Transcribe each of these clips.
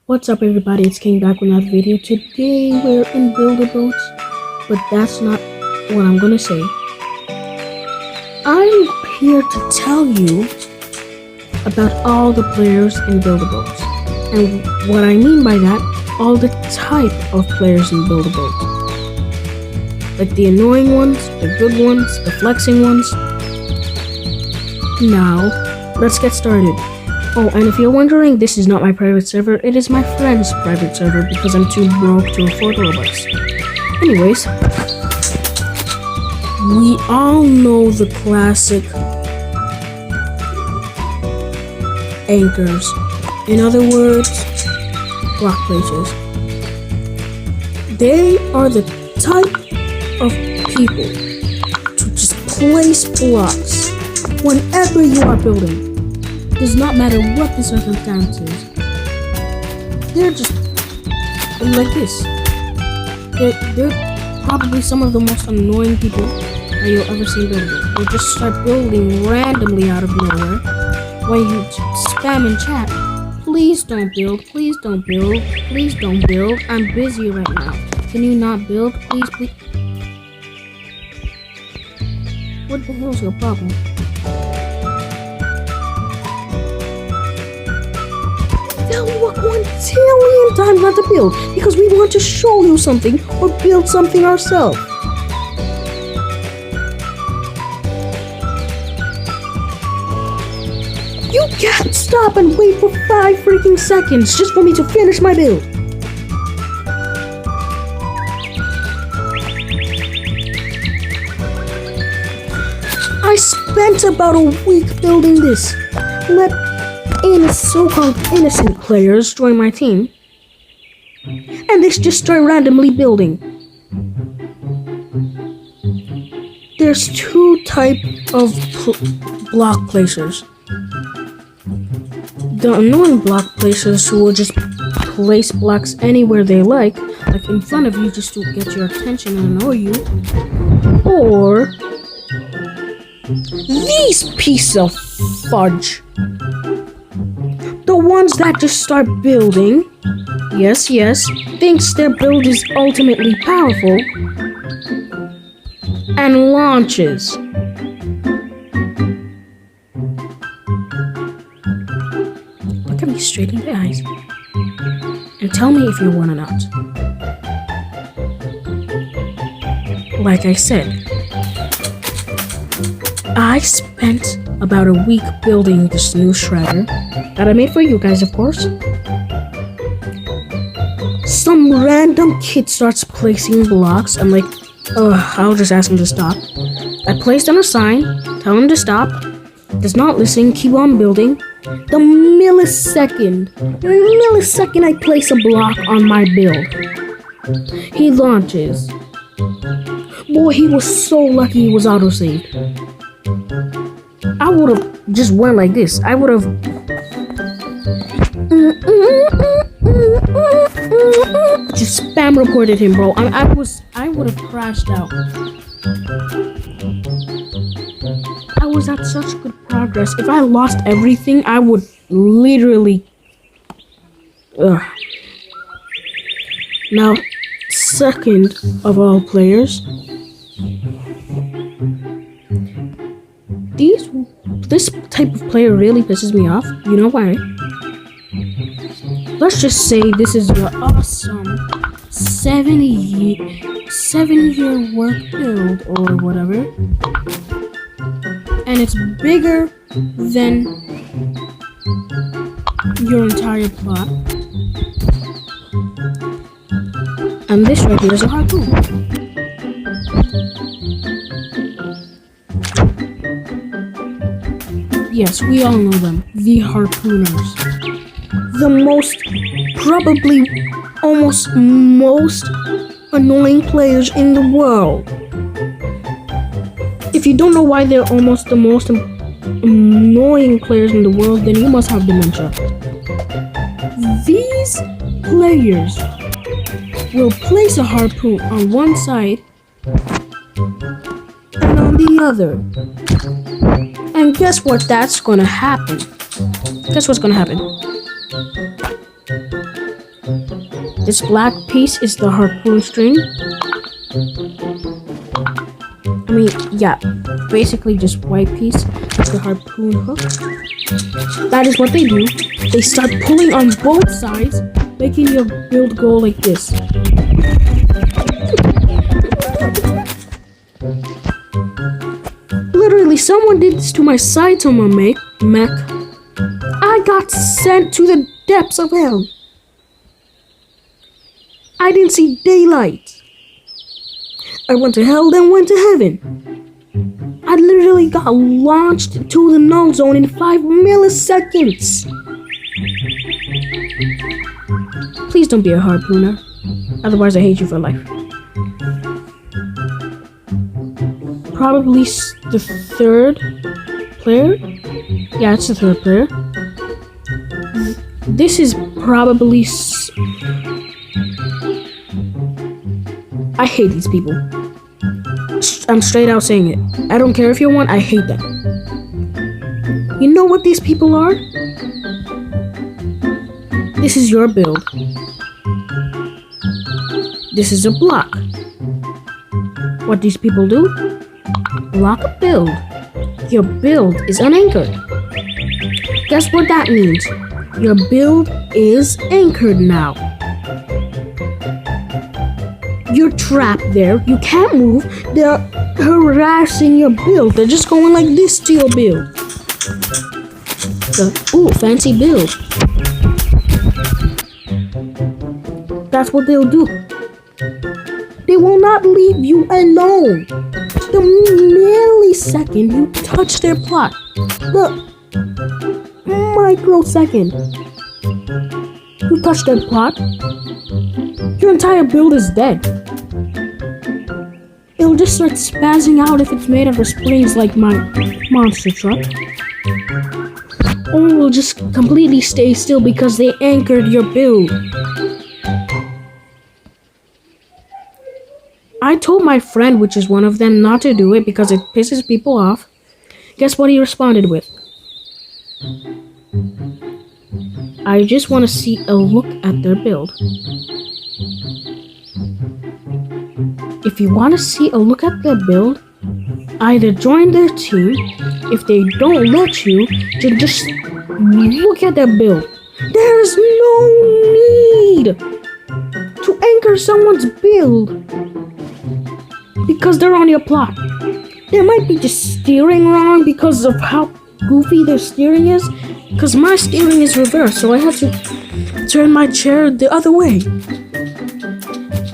What's up everybody, it's King back with another video. Today we're in Builder Boats, but that's not what I'm gonna say. I'm here to tell you about all the players in Builder Boats. And what I mean by that, all the type of players in Builder Boats. Like the annoying ones, the good ones, the flexing ones. Now, let's get started. Oh, and if you're wondering, this is not my private server, it is my friend's private server because I'm too broke to afford robots. Anyways, we all know the classic anchors. In other words, block placers. They are the type of people to just place blocks whenever you are building. Does not matter what the circumstances. They're just like this. They're probably some of the most annoying people that you'll ever see building. They just start building randomly out of nowhere. When you spam in chat, please don't build, please don't build, please don't build. I'm busy right now. Can you not build? Please, please. What the hell's your problem? Tell me what 1,000,000,000 times not to build because we want to show you something or build something ourselves. You can't stop and wait for 5 freaking seconds just for me to finish my build. I spent about a week building this. Let so-called innocent players join my team, and they just start randomly building. There's two types of block placers. The annoying block placers who will just place blocks anywhere they like in front of you just to get your attention and annoy you, or these pieces of fudge. The ones that just start building, yes, thinks their build is ultimately powerful, and launches. Look at me straight in the eyes, and tell me if you want or not. Like I said, I spent about a week building this new shredder that I made for you guys, of course. Some random kid starts placing blocks. I'm like, I'll just ask him to stop. I placed on a sign, tell him to stop. Does not listen, keep on building. The millisecond I place a block on my build, he launches. Boy, he was so lucky he was autosaved. I would have just went like this. I would have just spam reported him, bro. I would have crashed out. I was at such good progress. If I lost everything, I would literally. Now, second of all players. This type of player really pisses me off. You know why? Let's just say this is your awesome 7-year work build or whatever, and it's bigger than your entire plot. And this right here is a harpoon. Yes, we all know them. The harpooners. The most annoying players in the world. If you don't know why they're almost the most annoying players in the world, then you must have dementia. These players will place a harpoon on one side and on the other. And guess what? That's gonna happen. Guess what's gonna happen? This black piece is the harpoon string. I mean, yeah, basically just white piece is the harpoon hook. That is what they do. They start pulling on both sides, making your build go like this. Literally, someone did this to my sides on my mech. I got sent to the depths of hell. I didn't see daylight. I went to hell, then went to heaven. I literally got launched to the null zone in 5 milliseconds. Please don't be a harpooner. Otherwise, I hate you for life. Probably the third player. Yeah, it's the third player. This is probably... I hate these people. I'm straight out saying it. I don't care if you're one, I hate them. You know what these people are? This is your build. This is a block. What these people do? Block a build. Your build is unanchored. Guess what that means? Your build is anchored now. You're trapped there. You can't move. They're harassing your build. They're just going like this to your build. Ooh, fancy build. That's what they'll do. They will not leave you alone. The millisecond you touch their plot, the microsecond you touch their plot, your entire build is dead. It'll just start spazzing out if it's made out of springs like my monster truck. Or it will just completely stay still because they anchored your build. I told my friend, which is one of them, not to do it because it pisses people off. Guess what he responded with? I just want to see a look at their build. If you want to see a look at their build, either join their team. If they don't let you, then just look at their build. There's no need to anchor someone's build because they're on your plot. They might be just steering wrong because of how goofy their steering is. Because my steering is reversed, so I have to turn my chair the other way.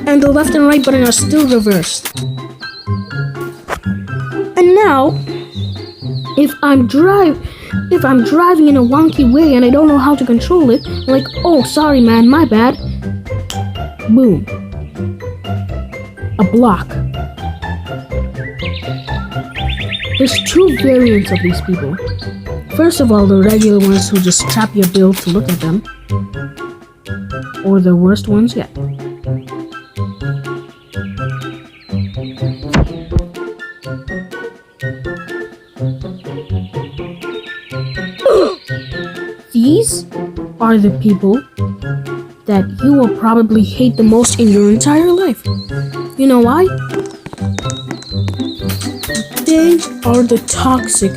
And the left and right button are still reversed. And now, if I'm driving in a wonky way and I don't know how to control it, I'm like, oh, sorry man, my bad. Boom. A block. There's two variants of these people. First of all, the regular ones who just trap your build to look at them. Or the worst ones yet. These are the people that you will probably hate the most in your entire life. You know why? They are the toxic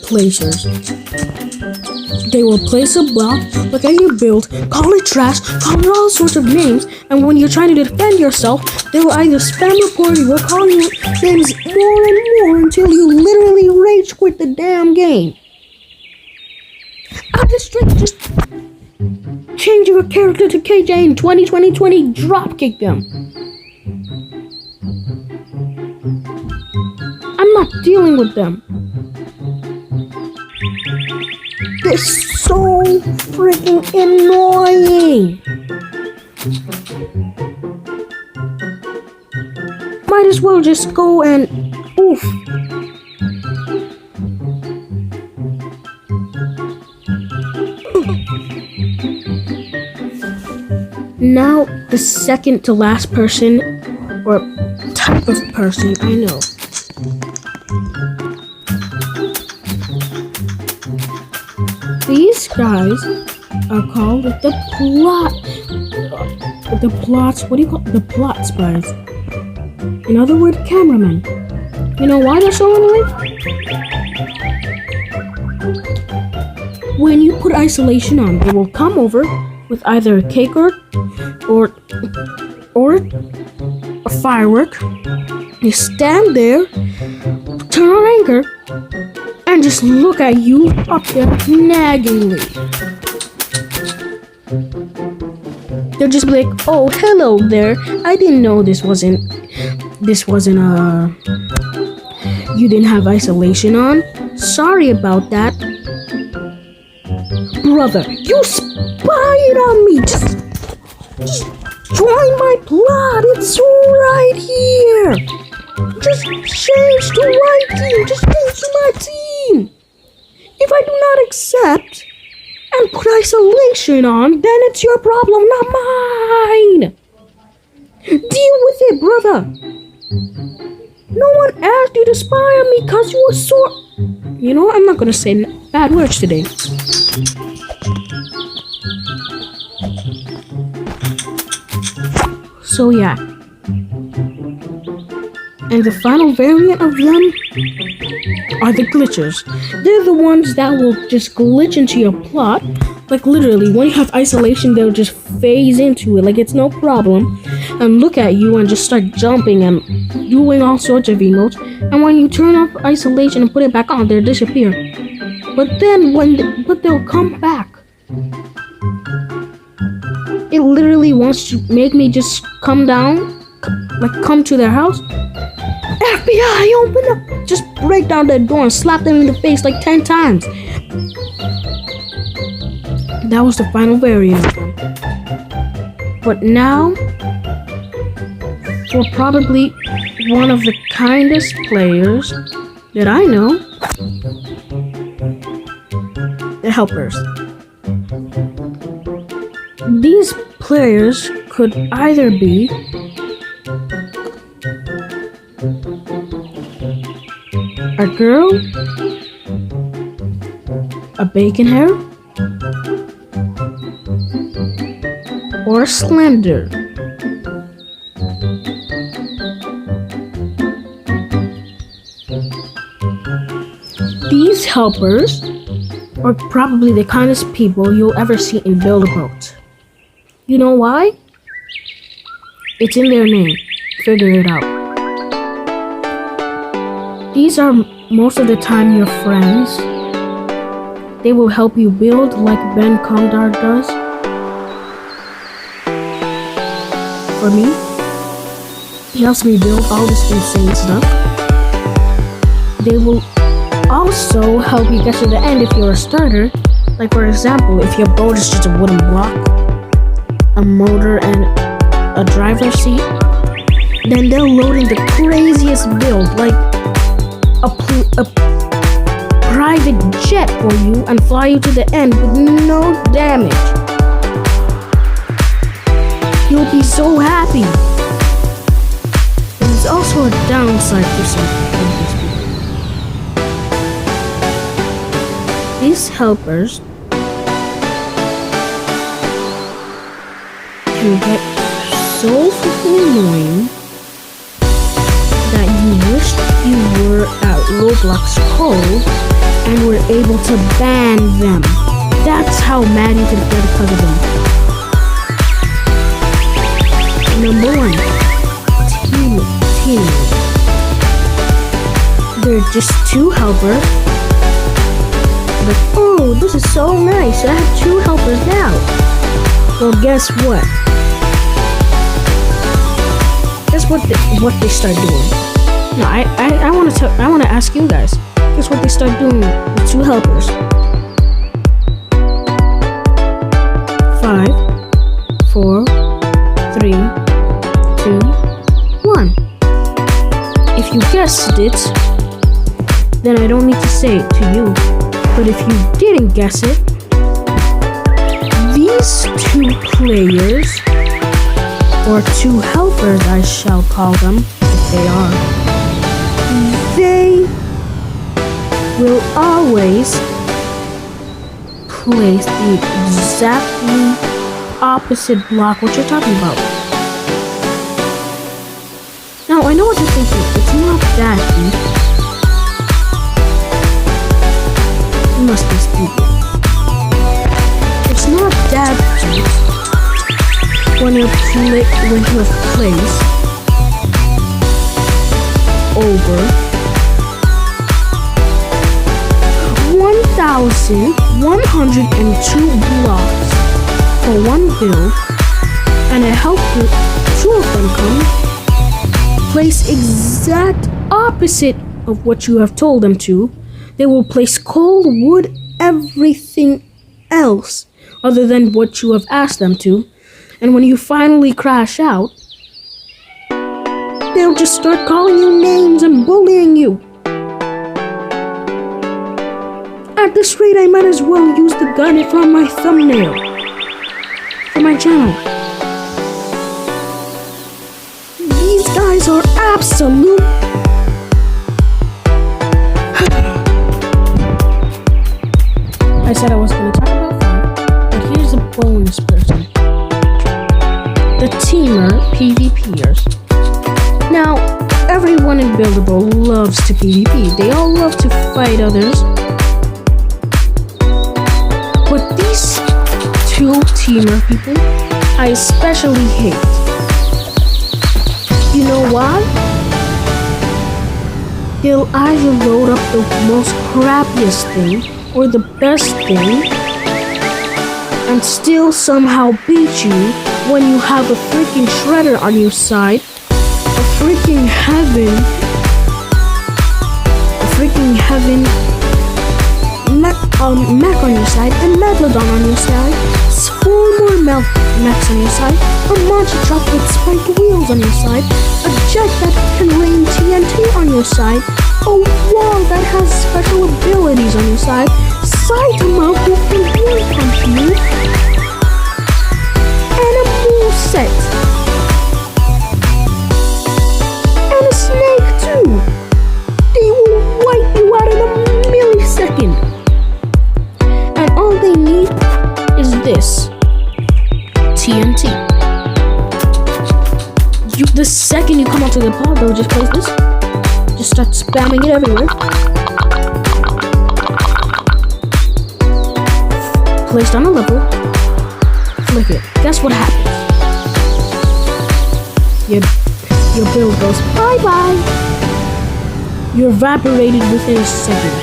placers. They will place a block, look at your build, call it trash, call it all sorts of names, and when you're trying to defend yourself, they will either spam report you or call you names more and more until you literally rage quit the damn game. I just change your character to KJ in 2020 dropkick them. I'm not dealing with them. They're so freaking annoying. Might as well just go and oof. Now, the second to last person, or type of person I know. These guys are called the the plots. What do you call the plot spies? In other words, cameramen. You know why they're so annoying? When you put isolation on, they will come over with either a cake or a firework. You stand there, turn on anchor, and just look at you up there naggingly. They'll just be like, "Oh, hello there. I didn't know this wasn't you didn't have isolation on. Sorry about that." Brother, you spied on me. Just join my plot. It's right here. Just change to my team. Just change to my team. If I do not accept and put isolation on, then it's your problem, not mine. Deal with it, brother. No one asked you to spy on me because you were sore. You know what? I'm not gonna say bad words today. So yeah. And the final variant of them are the glitchers. They're the ones that will just glitch into your plot. Like literally, when you have isolation, they'll just phase into it like it's no problem and look at you and just start jumping and doing all sorts of emotes. And when you turn off isolation and put it back on, they'll disappear. But then but they'll come back. It literally wants to make me just come down, come to their house. FBI, open up! Just break down their door and slap them in the face like 10 times. That was the final variant of them. But now, for probably one of the kindest players that I know, the helpers. These players could either be a girl, a bacon hair, or slender. These helpers are probably the kindest people you'll ever see in Build a Boat. You know why? It's in their name. Figure it out. These are most of the time your friends. They will help you build like Ben Condar does. For me, he helps me build all this insane stuff. They will also help you get to the end if you're a starter. Like for example, if your boat is just a wooden block, a motor and a driver's seat, then they'll load in the craziest build, like a private jet for you and fly you to the end with no damage. You'll be so happy. There's also a downside to some of these people. These helpers can get so freaking annoying that you wish you were at Roblox Code and were able to ban them. That's how mad you can get because of them. Number 1, team. They're just 2 helpers. But oh, this is so nice. I have 2 helpers now. Well, guess what? Guess what they start doing? No, I want to ask you guys. Guess what they start doing with 2 helpers? 5, 4, 3, 2, 1. If you guessed it, then I don't need to say it to you. But if you didn't guess it, these 2 players, or 2 helpers I shall call them, if they are, they will always place the exactly opposite block what you're talking about. Now, I know what you're thinking. It's not that deep. You must be stupid. It's not that deep when you place over 1,102 blocks for one build, and it helps you, two of them come place exact opposite of what you have told them to. They will place coal, wood, everything else other than what you have asked them to. And when you finally crash out, they'll just start calling you names and bullying you. At this rate, I might as well use the gun from my thumbnail for my channel. These guys are absolute. I said I was going to talk about fun, but here's a bonus person. The teamer PvPers. Now, everyone in Buildable loves to PvP. They all love to fight others. But these two teamer people, I especially hate. You know why? They'll either load up the most crappiest thing or the best thing and still somehow beat you when you have a freaking shredder on your side, a freaking heaven mech on your side, a megalodon on your side, 4 more mechs on your side, a monster truck with spiked wheels on your side, a jet that can rain TNT on your side, a wall that has special abilities on your side, Saitama who can one punch you, and a move set. And a snake too. They will wipe you out in a millisecond. And all they need is this. TNT. The second you come onto the pod, they'll just place this. Just start spamming it everywhere. Placed on a level. Flick it. Guess what happens? Your build goes bye-bye. You're evaporated within a second.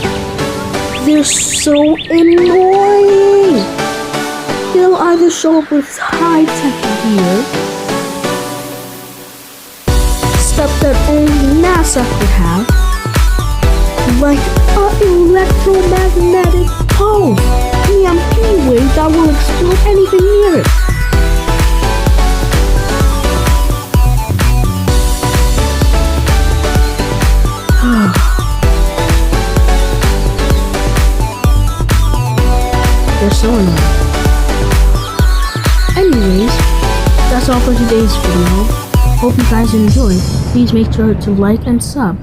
They're so annoying. They'll either show up with high-tech gear, stuff that only NASA could have, like an electromagnetic pulse, EMP wave that will explode anything near it. They're so annoying. Anyways, that's all for today's video. Hope you guys enjoyed. Please make sure to like and sub.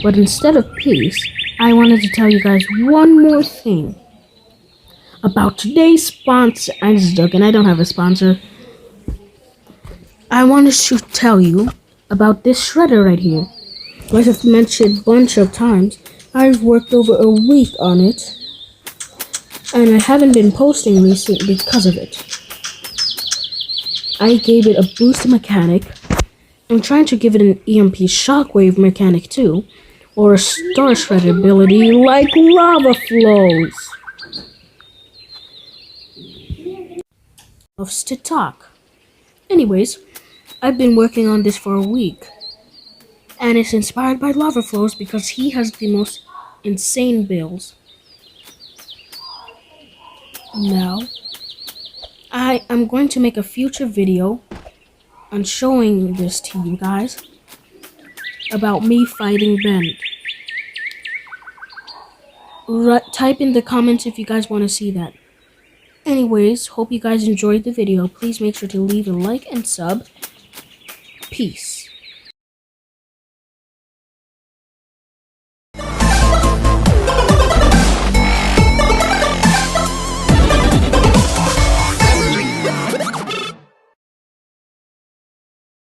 But instead of peace, I wanted to tell you guys one more thing about today's sponsor. I'm just joking, I don't have a sponsor. I wanted to tell you about this shredder right here. Like I've mentioned a bunch of times, I've worked over a week on it, and I haven't been posting recently because of it. I gave it a boost mechanic. I'm trying to give it an EMP shockwave mechanic too, or a star shredder ability like lava flows. Loves to talk. Anyways, I've been working on this for a week, and it's inspired by lava flows because he has the most insane builds. Now, I am going to make a future video on showing this to you guys about me fighting Ben. Type in the comments if you guys want to see that. Anyways, hope you guys enjoyed the video. Please make sure to leave a like and sub. Peace.